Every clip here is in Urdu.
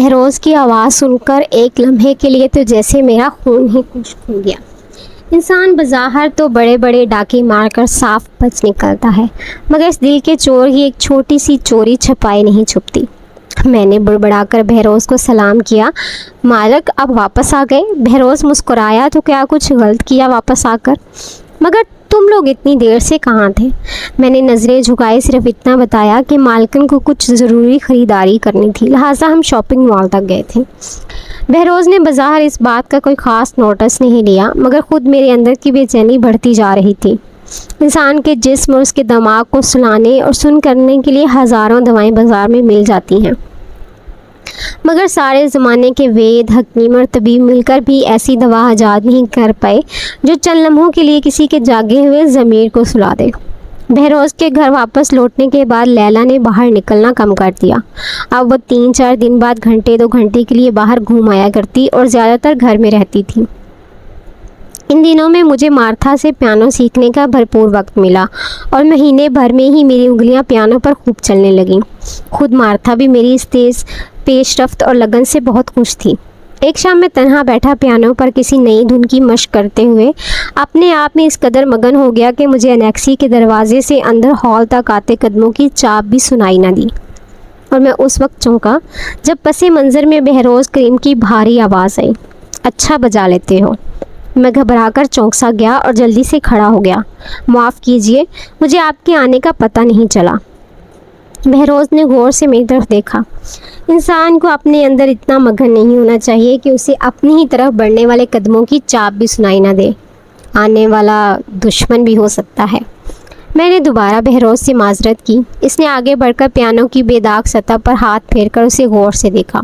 بہروز کی آواز سن کر ایک لمحے کے لیے تو جیسے میرا خون ہی خشک ہو گیا۔ انسان بظاہر تو بڑے بڑے ڈاکے مار کر صاف بچ نکلتا ہے، مگر اس دل کے چور کی ایک چھوٹی سی چوری چھپائی نہیں چھپتی۔ میں نے بڑبڑا کر بہروز کو سلام کیا۔ مالک اب واپس آ گئے؟ بہروز مسکرایا۔ تو کیا کچھ غلط کیا واپس آ کر؟ مگر تم لوگ اتنی دیر سے کہاں تھے؟ میں نے نظریں جھکائے صرف اتنا بتایا کہ مالکن کو کچھ ضروری خریداری کرنی تھی، لہٰذا ہم شاپنگ مال تک گئے تھے۔ بہروز نے بظاہر اس بات کا کوئی خاص نوٹس نہیں لیا، مگر خود میرے اندر کی بے چینی بڑھتی جا رہی تھی۔ انسان کے جسم اور اس کے دماغ کو سلانے اور سن کرنے کے لیے ہزاروں دوائیں بازار میں مل جاتی ہیں، مگر سارے زمانے کے وید، حکیم اور طبیب مل کر بھی ایسی دوا ایجاد نہیں کر پائے جو چند لمحوں کے لیے کسی کے جاگے ہوئے ضمیر کو سلا دے۔ بہروز کے گھر واپس لوٹنے کے بعد لیلا نے باہر نکلنا کم کر دیا۔ اب وہ 3-4 دن بعد گھنٹے 2 گھنٹے کے لیے باہر گھوم آیا کرتی اور زیادہ تر گھر میں رہتی تھی۔ ان دنوں میں مجھے مارتھا سے پیانو سیکھنے کا بھرپور وقت ملا اور مہینے بھر میں ہی میری انگلیاں پیانو پر خوب چلنے لگیں۔ خود مارتھا بھی میری اس تیز پیش رفت اور لگن سے بہت خوش تھی۔ ایک شام میں تنہا بیٹھا پیانو پر کسی نئی دھن کی مشق کرتے ہوئے اپنے آپ میں اس قدر مگن ہو گیا کہ مجھے انیکسی کے دروازے سے اندر ہال تک آتے قدموں کی چاپ بھی سنائی نہ دی، اور میں اس وقت چونکا جب پس منظر میں بہروز کریم کی بھاری آواز آئی۔ اچھا بجا لیتے ہو۔ میں گھبرا کر چونک سا گیا اور جلدی سے کھڑا ہو گیا۔ معاف کیجیے، مجھے آپ کے آنے کا پتہ نہیں چلا۔ بہروز نے غور سے میری طرف دیکھا۔ انسان کو اپنے اندر اتنا مگن نہیں ہونا چاہیے کہ اسے اپنی ہی طرف بڑھنے والے قدموں کی چاپ بھی سنائی نہ دے، آنے والا دشمن بھی ہو سکتا ہے۔ میں نے دوبارہ بہروز سے معذرت کی۔ اس نے آگے بڑھ کر پیانو کی بے داغ سطح پر ہاتھ پھیر کر اسے غور سے دیکھا۔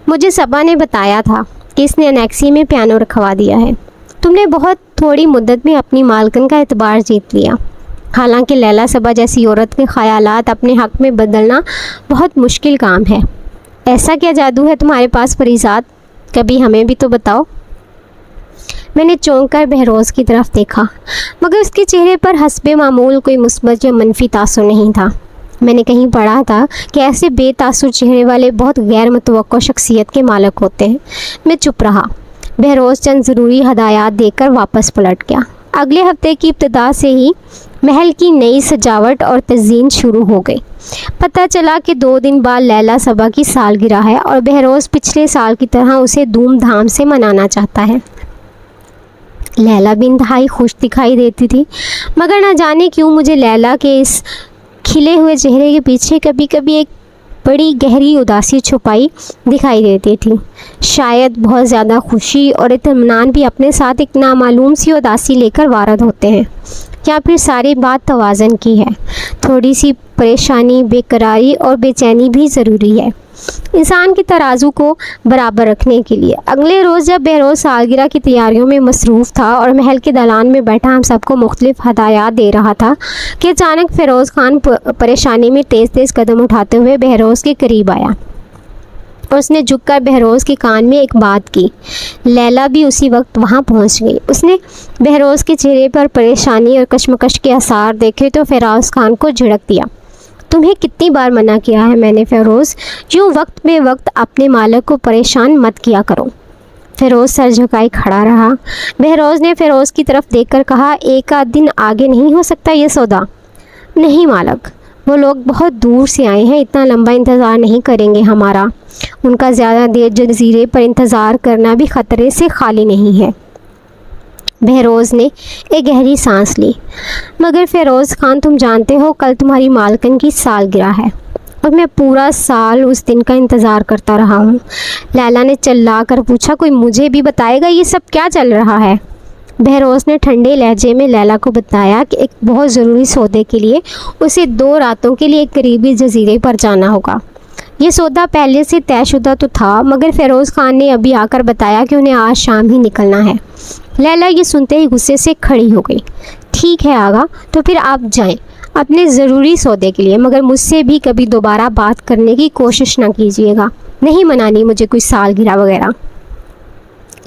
مجھے صبا نے بتایا تھا کہ اس نے انیکسی میں پیانو رکھوا دیا ہے۔ تم نے بہت تھوڑی مدت میں اپنی مالکن کا اعتبار جیت لیا۔ حالانکہ لیلا صبا جیسی عورت کے خیالات اپنے حق میں بدلنا بہت مشکل کام ہے۔ ایسا کیا جادو ہے تمہارے پاس فریزات؟ کبھی ہمیں بھی تو بتاؤ۔ میں نے چونک کر بہروز کی طرف دیکھا، مگر اس کے چہرے پر حسب معمول کوئی مثبت یا منفی تاثر نہیں تھا۔ میں نے کہیں پڑھا تھا کہ ایسے بے تاثر چہرے والے بہت غیر متوقع شخصیت کے مالک ہوتے ہیں۔ میں چپ رہا۔ بہروز چند ضروری ہدایات دے کر واپس پلٹ گیا۔ اگلے ہفتے کی ابتدا سے ہی محل کی نئی سجاوٹ اور تزئین شروع ہو گئی۔ پتہ چلا کہ 2 دن بعد لیلا صبا کی سالگرہ ہے اور بہروز پچھلے سال کی طرح اسے دھوم دھام سے منانا چاہتا ہے۔ لیلا بھی انتہائی خوش دکھائی دیتی تھی، مگر نہ جانے کیوں مجھے لیلا کے اس کھلے ہوئے چہرے کے پیچھے کبھی کبھی ایک بڑی گہری اداسی چھپائی دکھائی دیتی تھی۔ شاید بہت زیادہ خوشی اور اطمینان بھی اپنے ساتھ ایک نامعلوم سی اداسی لے کر وارد ہوتے ہیں، یا پھر ساری بات توازن کی ہے۔ تھوڑی سی پریشانی، بے قراری اور بے چینی بھی ضروری ہے انسان کی ترازو کو برابر رکھنے کے لیے۔ اگلے روز جب بہروز سالگرہ کی تیاریوں میں مصروف تھا اور محل کے دالان میں بیٹھا ہم سب کو مختلف ہدایات دے رہا تھا کہ اچانک فیروز خان پریشانی میں تیز تیز قدم اٹھاتے ہوئے بہروز کے قریب آیا اور اس نے جھک کر بہروز کے کان میں ایک بات کی۔ لیلا بھی اسی وقت وہاں پہنچ گئی۔ اس نے بہروز کے چہرے پر پریشانی اور کشمکش کے آثار دیکھے تو فیروز خان کو جھڑک دیا۔ تمہیں کتنی بار منع کیا ہے میں نے فیروز، یوں وقت بے وقت اپنے مالک کو پریشان مت کیا کرو۔ فیروز سر جھکائے کھڑا رہا۔ بہروز نے فیروز کی طرف دیکھ کر کہا، 1 دن آگے نہیں ہو سکتا یہ سودا؟ نہیں مالک، وہ لوگ بہت دور سے آئے ہیں، اتنا لمبا انتظار نہیں کریں گے ہمارا۔ ان کا زیادہ دیر جزیرے پر انتظار کرنا بھی خطرے سے خالی نہیں ہے۔ بہروز نے ایک گہری سانس لی۔ مگر فیروز خان، تم جانتے ہو کل تمہاری مالکن کی سالگرہ ہے اور میں پورا سال اس دن کا انتظار کرتا رہا ہوں۔ لیلا نے چلا کر پوچھا، کوئی مجھے بھی بتائے گا یہ سب کیا چل رہا ہے؟ بہروز نے ٹھنڈے لہجے میں لیلا کو بتایا کہ ایک بہت ضروری سودے کے لیے اسے 2 راتوں کے لیے ایک قریبی جزیرے پر جانا ہوگا۔ یہ سودا پہلے سے طے شدہ تو تھا، مگر فیروز خان نے ابھی آ کر بتایا کہ انہیں آج شام ہی نکلنا ہے۔ لیلا یہ سنتے ہی غصے سے کھڑی ہو گئی۔ ٹھیک ہے آغا، تو پھر آپ جائیں اپنے ضروری سودے کے لیے، مگر مجھ سے بھی کبھی دوبارہ بات کرنے کی کوشش نہ کیجیے گا۔ نہیں منانی مجھے کوئی سالگرہ وغیرہ۔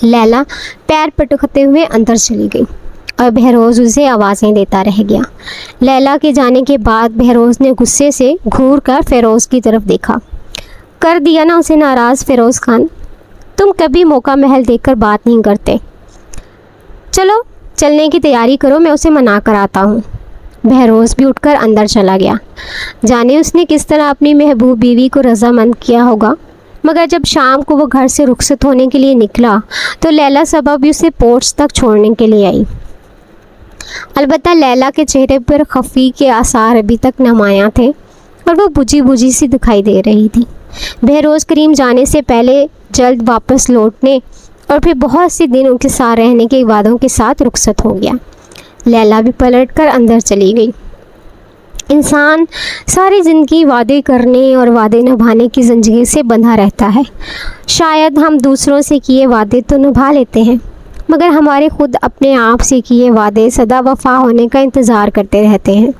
لیلا پیر پٹکتے ہوئے اندر چلی گئی اور بہروز اسے آوازیں دیتا رہ گیا۔ لیلا کے جانے کے بعد بہروز نے غصے سے گھور کر فیروز کی طرف دیکھا۔ کر دیا نا اسے ناراض فیروز خان، تم کبھی موقع محل دیکھ کر بات نہیں کرتے۔ چلو چلنے کی تیاری کرو، میں اسے منا کر آتا ہوں۔ بہروز بھی اٹھ کر اندر چلا گیا۔ جانے اس نے کس طرح اپنی محبوب بیوی کو رضامند کیا ہوگا، مگر جب شام کو وہ گھر سے رخصت ہونے کے لیے نکلا تو لیلا صبا بھی اسے پورچ تک چھوڑنے کے لیے آئی۔ البتہ لیلا کے چہرے پر خفی کے آثار ابھی تک نمایاں تھے اور وہ بجھی بجھی سی دکھائی دے رہی تھی۔ بہروز کریم جانے سے پہلے جلد واپس لوٹنے اور پھر بہت سے دن ان کے ساتھ رہنے کے وعدوں کے ساتھ رخصت ہو گیا۔ لیلا بھی پلٹ کر اندر چلی گئی۔ انسان ساری زندگی وعدے کرنے اور وعدے نبھانے کی زنجیر سے بندھا رہتا ہے۔ شاید ہم دوسروں سے کیے وعدے تو نبھا لیتے ہیں، مگر ہمارے خود اپنے آپ سے کیے وعدے سدا وفا ہونے کا انتظار کرتے رہتے ہیں۔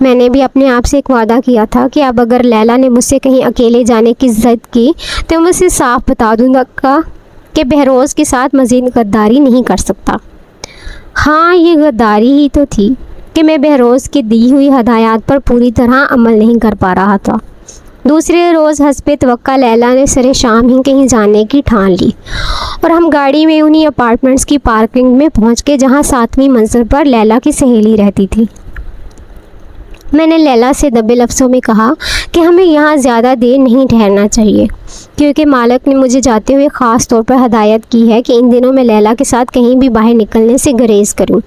میں نے بھی اپنے آپ سے ایک وعدہ کیا تھا کہ اب اگر لیلا نے مجھ سے کہیں اکیلے جانے کی ضد کی تو میں اسے صاف بتا دوں گا کہ بہروز کے ساتھ مزید غداری نہیں کر سکتا۔ ہاں، یہ غداری ہی تو تھی کہ میں بہروز کی دی ہوئی ہدایات پر پوری طرح عمل نہیں کر پا رہا تھا۔ دوسرے روز حسب توقع لیلا نے سرے شام ہی کہیں جانے کی ٹھان لی اور ہم گاڑی میں انہی اپارٹمنٹس کی پارکنگ میں پہنچ کے جہاں 7ویں منزل پر لیلا کی سہیلی رہتی تھی۔ میں نے لیلا سے دبے لفظوں میں کہا کہ ہمیں یہاں زیادہ دیر نہیں ٹھہرنا چاہیے، کیونکہ مالک نے مجھے جاتے ہوئے خاص طور پر ہدایت کی ہے کہ ان دنوں میں لیلا کے ساتھ کہیں بھی باہر نکلنے سے گریز کروں،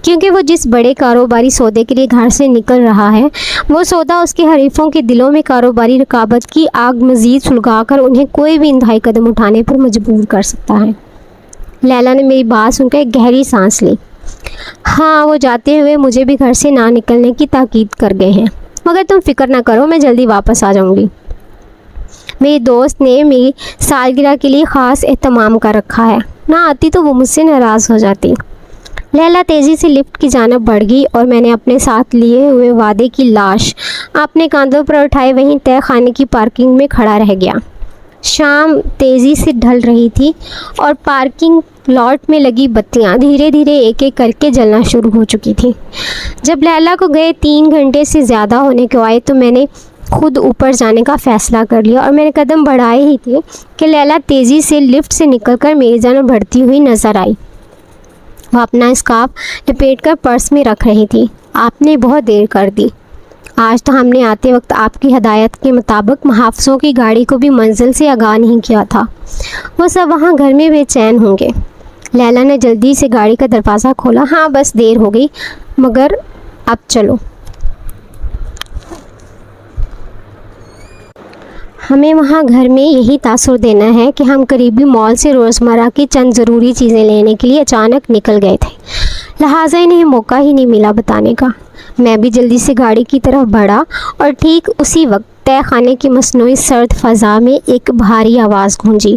کیونکہ وہ جس بڑے کاروباری سودے کے لیے گھر سے نکل رہا ہے، وہ سودا اس کے حریفوں کے دلوں میں کاروباری رقابت کی آگ مزید سلگا کر انہیں کوئی بھی انتہائی قدم اٹھانے پر مجبور کر سکتا ہے۔ لیلا نے میری بات سن کر ایک گہری سانس لی۔ ہاں، وہ جاتے ہوئے مجھے بھی گھر سے نہ نکلنے کی تاکید کر گئے ہیں، مگر تم فکر نہ کرو، میں جلدی واپس آ جاؤں گی۔ میری دوست نے میری سالگرہ کے لیے خاص اہتمام کر رکھا ہے، نہ آتی تو وہ مجھ سے ناراض ہو جاتی۔ لیلا تیزی سے لفٹ کی جانب بڑھ گئی اور میں نے اپنے ساتھ لیے ہوئے وعدے کی لاش اپنے کاندھوں پر اٹھائے وہیں طے خانے کی پارکنگ میں کھڑا رہ گیا۔ شام تیزی سے ڈھل رہی تھی اور پارکنگ لاٹ میں لگی بتیاں دھیرے دھیرے ایک ایک کر کے جلنا شروع ہو چکی تھیں۔ جب لیلا کو گئے 3 گھنٹے سے زیادہ ہونے کو آئے تو میں نے خود اوپر جانے کا فیصلہ کر لیا اور میں نے قدم بڑھائے ہی تھے کہ لیلا تیزی سے لفٹ سے نکل کر میری جانب بڑھتی ہوئی نظر آئی۔ وہ اپنا اسکارف لپیٹ کر پرس میں رکھ رہی تھی۔ آپ نے بہت دیر کر دی۔ آج تو ہم نے آتے وقت آپ کی ہدایت کے مطابق محافظوں کی گاڑی کو بھی منزل سے آگاہ نہیں کیا تھا، وہ سب وہاں گھر میں بے چین ہوں گے۔ لیلا نے جلدی سے گاڑی کا دروازہ کھولا۔ ہاں، بس دیر ہو گئی، مگر اب چلو۔ ہمیں وہاں گھر میں یہی تاثر دینا ہے کہ ہم قریبی مال سے روزمرہ کی چند ضروری چیزیں لینے کے لیے اچانک نکل گئے تھے، لہٰذا انہیں موقع ہی نہیں ملا بتانے کا۔ میں بھی جلدی سے گاڑی کی طرف بڑھا اور ٹھیک اسی وقت طے خانے کی مصنوعی سرد فضا میں ایک بھاری آواز گونجی۔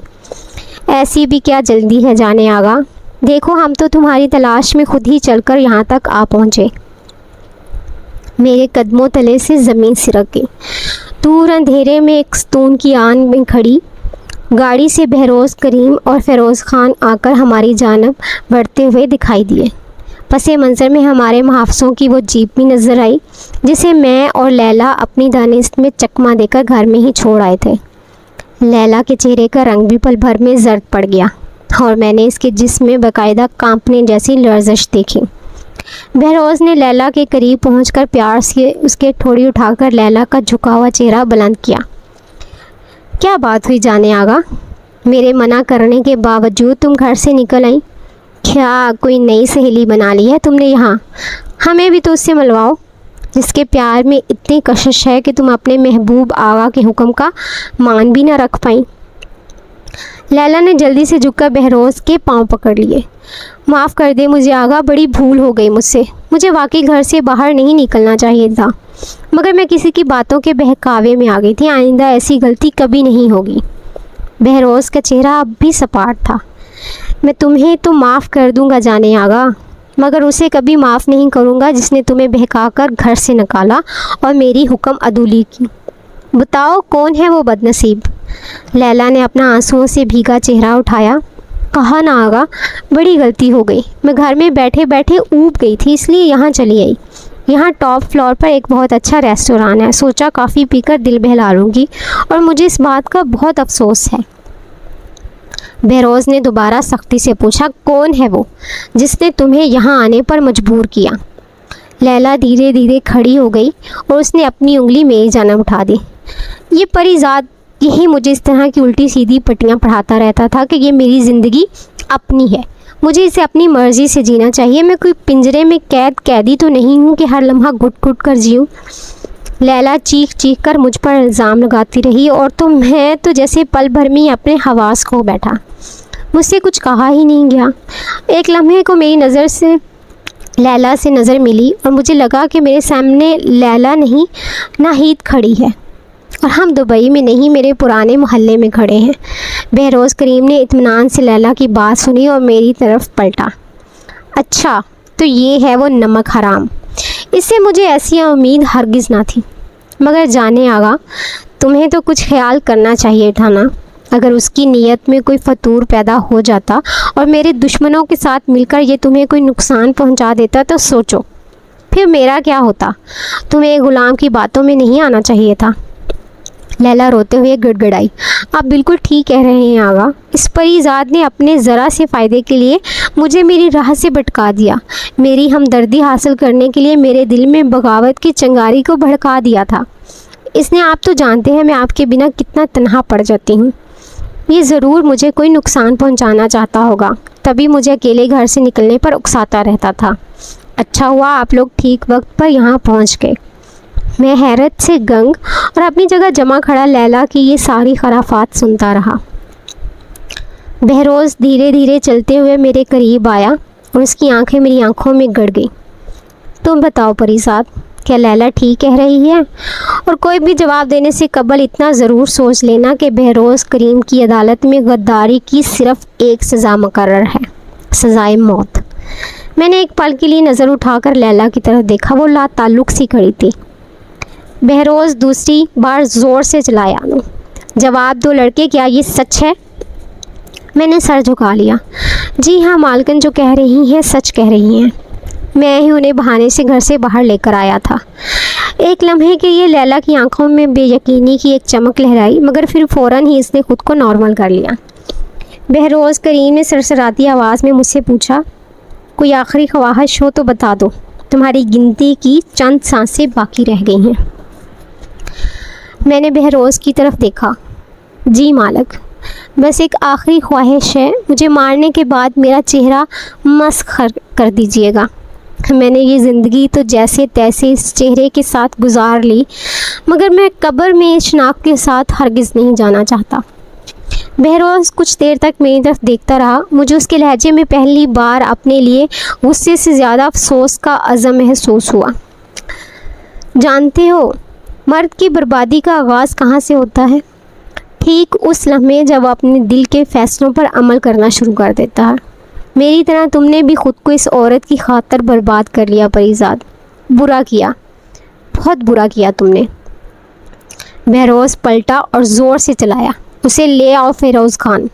ایسی بھی کیا جلدی ہے جانے آگا، دیکھو ہم تو تمہاری تلاش میں خود ہی چل کر یہاں تک آ پہنچے۔ میرے قدموں تلے سے زمین سرک گئی۔ دور اندھیرے میں ایک ستون کی آن میں کھڑی گاڑی سے بہروز کریم اور فیروز خان آ کر ہماری جانب بڑھتے ہوئے دکھائی دیے۔ پس منظر میں ہمارے محافظوں کی وہ جیپ بھی نظر آئی جسے میں اور لیلا اپنی دانست میں چکما دے کر گھر میں ہی چھوڑ آئے تھے۔ لیلا کے چہرے کا رنگ بھی پل بھر میں زرد پڑ گیا اور میں نے اس کے جسم میں باقاعدہ کانپنے جیسی لرزش دیکھی۔ بہروز نے لیلا کے قریب پہنچ کر پیار سے اس کے ٹھوڑی اٹھا کر لیلا کا جھکا ہوا چہرہ بلند کیا۔ کیا بات ہوئی جانے آگا، میرے منع کرنے کے باوجود تم گھر سے نکل آئیں؟ کیا کوئی نئی سہیلی بنا لی ہے تم نے یہاں؟ ہمیں بھی تو اس سے ملواؤ جس کے پیار میں اتنی کشش ہے کہ تم اپنے محبوب آغا کے حکم کا مان بھی نہ رکھ پائیں۔ لیلا نے جلدی سے جھک کر بہروز کے پاؤں پکڑ لیے۔ معاف کر دے مجھے آغا، بڑی بھول ہو گئی مجھ سے، مجھے واقعی گھر سے باہر نہیں نکلنا چاہیے تھا، مگر میں کسی کی باتوں کے بہکاوے میں آ گئی تھی، آئندہ ایسی غلطی کبھی نہیں ہوگی۔ بہروز کا چہرہ اب بھی سپاٹ تھا۔ میں تمہیں تو معاف کر دوں گا جانے آغا، مگر اسے کبھی معاف نہیں کروں گا جس نے تمہیں بہکا کر گھر سے نکالا اور میری حکم عدولی کی۔ بتاؤ کون ہے وہ بد نصیب؟ لیلا نے اپنا آنسوؤں سے بھیگا چہرہ اٹھایا۔ کہا نہ آغا، بڑی غلطی ہو گئی، میں گھر میں بیٹھے بیٹھے اوب گئی تھی اس لیے یہاں چلی آئی۔ یہاں ٹاپ فلور پر ایک بہت اچھا ریسٹوران ہے، سوچا کافی پی کر دل بہلا لوں گی، اور مجھے اس بات کا بہت افسوس ہے۔ بہروز نے دوبارہ سختی سے پوچھا، کون ہے وہ جس نے تمہیں یہاں آنے پر مجبور کیا؟ لیلا دھیرے دھیرے کھڑی ہو گئی اور اس نے اپنی انگلی میری جانب اٹھا دی۔ یہ پری ذات یہی مجھے اس طرح کی الٹی سیدھی پٹیاں پڑھاتا رہتا تھا کہ یہ میری زندگی اپنی ہے، مجھے اسے اپنی مرضی سے جینا چاہیے، میں کوئی پنجرے میں قیدی تو نہیں ہوں کہ ہر لمحہ گھٹ گھٹ کر جیوں۔ لیلا چیخ چیخ کر مجھ پر الزام لگاتی رہی، اور تو میں تو جیسے پل بھر میں ہی اپنے حواس کھو بیٹھا، مجھ سے کچھ کہا ہی نہیں گیا۔ ایک لمحے کو میری نظر سے لیلا سے نظر ملی اور مجھے لگا کہ میرے سامنے لیلا نہیں ناہید کھڑی ہے، اور ہم دبئی میں نہیں میرے پرانے محلے میں کھڑے ہیں۔ بہروز کریم نے اطمینان سے لیلا کی بات سنی اور میری طرف پلٹا۔ اچھا تو یہ ہے وہ نمک حرام، اس سے مجھے ایسی امید ہرگز نہ تھی، مگر جانے آگا تمہیں تو کچھ خیال کرنا چاہیے تھا نا۔ اگر اس کی نیت میں کوئی فطور پیدا ہو جاتا اور میرے دشمنوں کے ساتھ مل کر یہ تمہیں کوئی نقصان پہنچا دیتا تو سوچو پھر میرا کیا ہوتا۔ تمہیں غلام کی باتوں میں نہیں آنا چاہیے تھا۔ لیلا روتے ہوئے گڑ گڑائی، آپ بالکل ٹھیک کہہ رہے ہیں آغا، اس پری ذات نے اپنے ذرا سے فائدے کے لیے مجھے میری راہ سے بھٹکا دیا، میری ہمدردی حاصل کرنے کے لیے میرے دل میں بغاوت کی چنگاری کو بھڑکا دیا تھا۔ اس نے، آپ تو جانتے ہیں میں آپ کے بنا کتنا تنہا پڑ جاتی ہوں، یہ ضرور مجھے کوئی نقصان پہنچانا چاہتا ہوگا، تبھی مجھے اکیلے گھر سے نکلنے پر اکساتا رہتا تھا۔ اچھا ہوا آپ لوگ ٹھیک وقت پر یہاں پہنچ گئے۔ میں حیرت سے گنگ اور اپنی جگہ جمع کھڑا لیلا کی یہ ساری خرافات سنتا رہا۔ بہروز دھیرے دھیرے چلتے ہوئے میرے قریب آیا اور اس کی آنکھیں میری آنکھوں میں گڑ گئی۔ تم بتاؤ پری ذات، کیا لیلا ٹھیک کہہ رہی ہے؟ اور کوئی بھی جواب دینے سے قبل اتنا ضرور سوچ لینا کہ بہروز کریم کی عدالت میں غداری کی صرف ایک سزا مقرر ہے، سزائے موت۔ میں نے ایک پل کے لیے نظر اٹھا کر لیلا کی طرف دیکھا، وہ لا تعلق سی کھڑی تھی۔ بہروز دوسری بار زور سے چلایا، جواب دو لڑکے، کیا یہ سچ ہے؟ میں نے سر جھکا لیا۔ جی ہاں مالکن، جو کہہ رہی ہیں سچ کہہ رہی ہیں، میں ہی انہیں بہانے سے گھر سے باہر لے کر آیا تھا۔ ایک لمحے کے لیے لیلا کی آنکھوں میں بے یقینی کی ایک چمک لہرائی، مگر پھر فوراً ہی اس نے خود کو نارمل کر لیا۔ بہروز کریم نے سرسراتی آواز میں مجھ سے پوچھا، کوئی آخری خواہش ہو تو بتا دو، تمہاری گنتی کی چند سانسیں باقی رہ گئی ہیں۔ میں نے بہروز کی طرف دیکھا۔ جی مالک، بس ایک آخری خواہش ہے، مجھے مارنے کے بعد میرا چہرہ مسخ کر دیجیے گا۔ میں نے یہ زندگی تو جیسے تیسے اس چہرے کے ساتھ گزار لی، مگر میں قبر میں اس شناخت کے ساتھ ہرگز نہیں جانا چاہتا۔ بہروز کچھ دیر تک میری طرف دیکھتا رہا۔ مجھے اس کے لہجے میں پہلی بار اپنے لیے غصے سے زیادہ افسوس کا عزم محسوس ہوا۔ جانتے ہو مرد کی بربادی کا آغاز کہاں سے ہوتا ہے؟ ٹھیک اس لمحے جب وہ اپنے دل کے فیصلوں پر عمل کرنا شروع کر دیتا ہے۔ میری طرح تم نے بھی خود کو اس عورت کی خاطر برباد کر لیا پری ذات، برا کیا، بہت برا کیا تم نے۔ بہروز پلٹا اور زور سے چلایا، اسے لے آؤ فیروز خان۔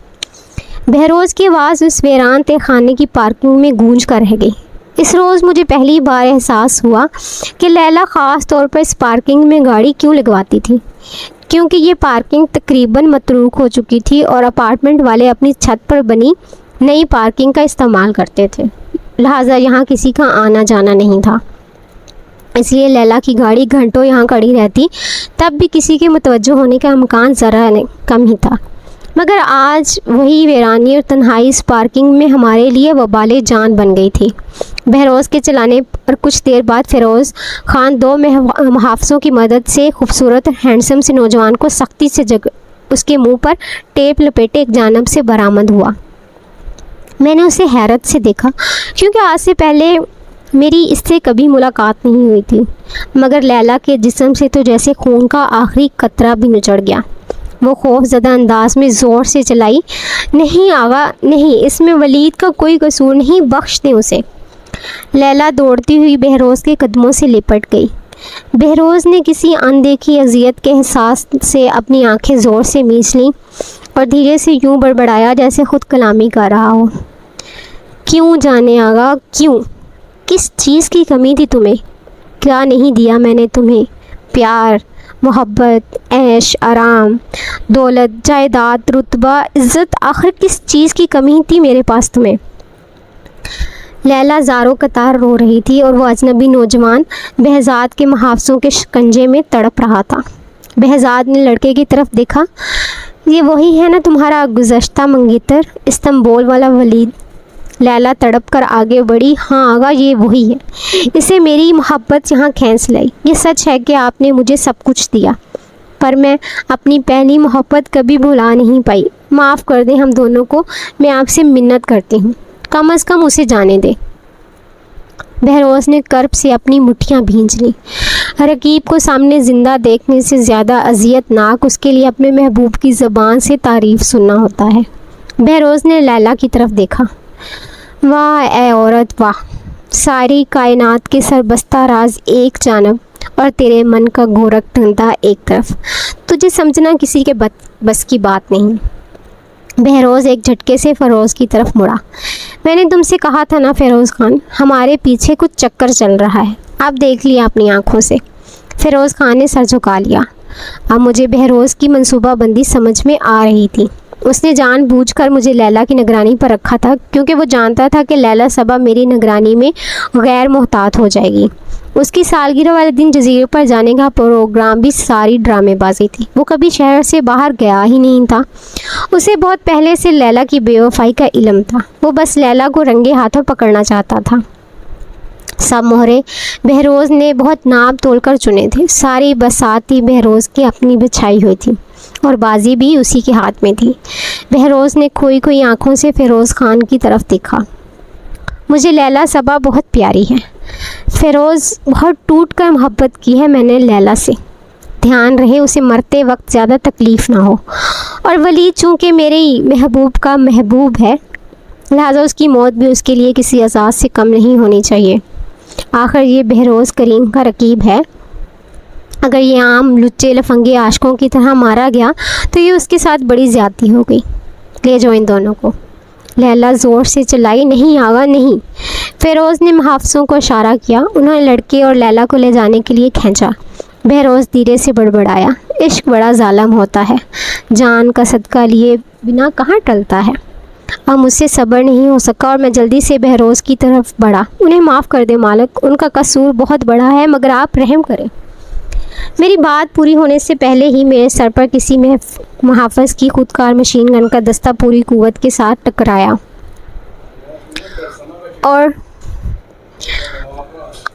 بہروز کی آواز اس ویران تہ خانے کی پارکنگ میں گونج کر رہ گئی۔ اس روز مجھے پہلی بار احساس ہوا کہ لیلا خاص طور پر اس پارکنگ میں گاڑی کیوں لگواتی تھی، کیونکہ یہ پارکنگ تقریباً متروک ہو چکی تھی اور اپارٹمنٹ والے اپنی چھت پر بنی نئی پارکنگ کا استعمال کرتے تھے، لہٰذا یہاں کسی کا آنا جانا نہیں تھا۔ اس لیے لیلا کی گاڑی گھنٹوں یہاں کھڑی رہتی، تب بھی کسی کے متوجہ ہونے کا امکان ذرا کم ہی تھا۔ مگر آج وہی ویرانی اور تنہائی اس پارکنگ میں ہمارے لیے وبال جان بن گئی تھی۔ بہروز کے چلانے پر کچھ دیر بعد فیروز خان دو محافظوں کی مدد سے خوبصورت ہینڈسم سے نوجوان کو سختی سے اس کے منہ پر ٹیپ لپیٹے ایک جانب سے برآمد ہوا۔ میں نے اسے حیرت سے دیکھا، کیونکہ آج سے پہلے میری اس سے کبھی ملاقات نہیں ہوئی تھی، مگر لیلا کے جسم سے تو جیسے خون کا آخری قطرہ بھی نچڑ گیا۔ وہ خوف زدہ انداز میں زور سے چلائی، نہیں آغا نہیں، اس میں ولید کا کوئی قصور نہیں، بخش دیں اسے۔ لیلا دوڑتی ہوئی بہروز کے قدموں سے لپٹ گئی۔ بہروز نے کسی اندیکھی اذیت کے احساس سے اپنی آنکھیں زور سے میچ لیں اور دھیرے سے یوں بڑبڑایا جیسے خود کلامی کر رہا ہو۔ کیوں جانے آغا، کیوں؟ کس چیز کی کمی تھی تمہیں کیا نہیں دیا میں نے تمہیں؟ پیار، محبت، عیش آرام، دولت، جائیداد، رتبہ، عزت، آخر کس چیز کی کمی تھی میرے پاس تمہیں؟ لیلا زاروں قطار رو رہی تھی اور وہ اجنبی نوجوان بہزاد کے محافظوں کے شکنجے میں تڑپ رہا تھا۔ بہزاد نے لڑکے کی طرف دیکھا۔ یہ وہی ہے نا تمہارا گزشتہ منگیتر، استنبول والا ولید؟ لیلا تڑپ کر آگے بڑھی۔ ہاں آغا، یہ وہی ہے۔ اسے میری محبت یہاں کھینچ لائی۔ یہ سچ ہے کہ آپ نے مجھے سب کچھ دیا، پر میں اپنی پہلی محبت کبھی بھلا نہیں پائی۔ معاف کر دیں ہم دونوں کو، میں آپ سے منت کرتی ہوں، کم از کم اسے جانے دیں۔ بہروز نے کرب سے اپنی مٹھیاں بھینج لیں۔ رقیب کو سامنے زندہ دیکھنے سے زیادہ اذیت ناک اس کے لیے اپنے محبوب کی زبان سے تعریف سننا ہوتا ہے۔ بہروز نے لیلا کی طرف دیکھا۔ واہ اے عورت واہ، ساری کائنات کے سربستہ راز ایک جانب اور تیرے من کا گورکھ دھندا ایک طرف، تجھے سمجھنا کسی کے بس کی بات نہیں۔ بہروز ایک جھٹکے سے فیروز کی طرف مڑا۔ میں نے تم سے کہا تھا نا فیروز خان، ہمارے پیچھے کچھ چکر چل رہا ہے، اب دیکھ لیا اپنی آنکھوں سے۔ فیروز خان نے سر جھکا لیا۔ اب مجھے بہروز کی منصوبہ بندی سمجھ میں آ رہی تھی۔ اس نے جان بوجھ کر مجھے لیلا کی نگرانی پر رکھا تھا، کیونکہ وہ جانتا تھا کہ لیلا صبا میری نگرانی میں غیر محتاط ہو جائے گی۔ اس کی سالگرہ والے دن جزیرے پر جانے کا پروگرام بھی ساری ڈرامے بازی تھی۔ وہ کبھی شہر سے باہر گیا ہی نہیں تھا۔ اسے بہت پہلے سے لیلا کی بے وفائی کا علم تھا۔ وہ بس لیلا کو رنگے ہاتھوں پکڑنا چاہتا تھا۔ سب مہرے بہروز نے بہت ناپ تول کر چنے تھے۔ ساری بساتی بہروز کی اپنی بچھائی ہوئی تھی اور بازی بھی اسی کے ہاتھ میں تھی۔ بہروز نے کھوئی کھوئی آنکھوں سے فیروز خان کی طرف دیکھا۔ مجھے لیلا صبا بہت پیاری ہے فیروز، بہت ٹوٹ کر محبت کی ہے میں نے لیلا سے۔ دھیان رہے اسے مرتے وقت زیادہ تکلیف نہ ہو، اور ولید چونکہ میرے محبوب کا محبوب ہے، لہٰذا اس کی موت بھی اس کے لیے کسی اعزاز سے کم نہیں ہونی چاہیے۔ آخر یہ بہروز کریم کا رقیب ہے، اگر یہ عام لچے لفنگے عاشقوں کی طرح مارا گیا تو یہ اس کے ساتھ بڑی زیادتی ہو گئی۔ لے جاؤ ان دونوں کو، لیلا زور سے چلائی۔ نہیں آغا نہیں، فیروز نے محافظوں کو اشارہ کیا۔ انہوں نے لڑکے اور لیلا کو لے جانے کے لیے کھینچا۔ بہروز دھیرے سے بڑبڑایا۔ عشق بڑا ظالم ہوتا ہے، جان کا صدقہ لیے بنا کہاں ٹلتا ہے۔ اب مجھ سے صبر نہیں ہو سکا اور میں جلدی سے بہروز کی طرف بڑھا۔ انہیں معاف کر دے مالک، ان کا قصور بہت بڑا ہے، مگر آپ رحم کریں۔ میری بات پوری ہونے سے پہلے ہی میرے سر پر کسی محافظ کی خودکار مشین گن کا دستہ پوری قوت کے ساتھ ٹکرایا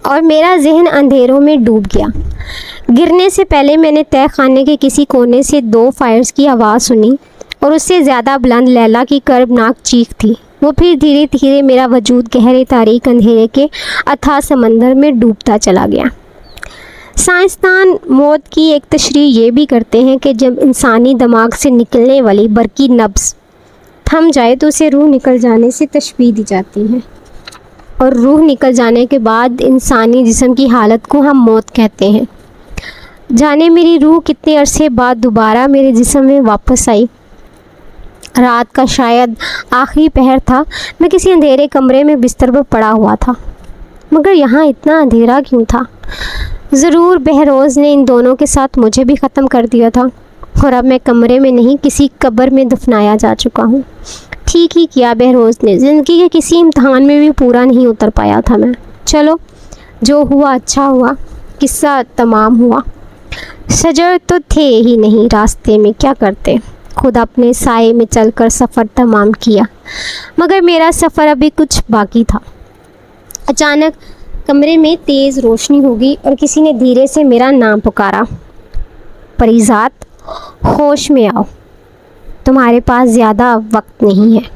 اور میرا ذہن اندھیروں میں ڈوب گیا۔ گرنے سے پہلے میں نے تہہ خانے کے کسی کونے سے 2 فائرز کی آواز سنی، اور اس سے زیادہ بلند لیلا کی کربناک چیخ تھی۔ وہ پھر دھیرے دھیرے میرا وجود گہرے تاریک اندھیرے کے اتھاہ سمندر میں ڈوبتا چلا گیا۔ سائنسدان موت کی ایک تشریح یہ بھی کرتے ہیں کہ جب انسانی دماغ سے نکلنے والی برقی نبض تھم جائے تو اسے روح نکل جانے سے تشبیہ دی جاتی ہے، اور روح نکل جانے کے بعد انسانی جسم کی حالت کو ہم موت کہتے ہیں۔ جانے میری روح کتنے عرصے بعد دوبارہ میرے جسم میں واپس آئی۔ رات کا شاید آخری پہر تھا۔ میں کسی اندھیرے کمرے میں بستر پر پڑا ہوا تھا، مگر یہاں اتنا اندھیرا کیوں تھا؟ ضرور بہروز نے ان دونوں کے ساتھ مجھے بھی ختم کر دیا تھا، اور اب میں کمرے میں نہیں کسی قبر میں دفنایا جا چکا ہوں۔ ٹھیک ہی کیا بہروز نے، زندگی کے کسی امتحان میں بھی پورا نہیں اتر پایا تھا میں۔ چلو جو ہوا اچھا ہوا، قصہ تمام ہوا۔ شجر تو تھے ہی نہیں راستے میں، کیا کرتے؟ خود اپنے سائے میں چل کر سفر تمام کیا، مگر میرا سفر ابھی کچھ باقی تھا۔ اچانک کمرے میں تیز روشنی ہوگی اور کسی نے دھیرے سے میرا نام پکارا۔ پریزاد، ہوش میں آؤ، تمہارے پاس زیادہ وقت نہیں ہے۔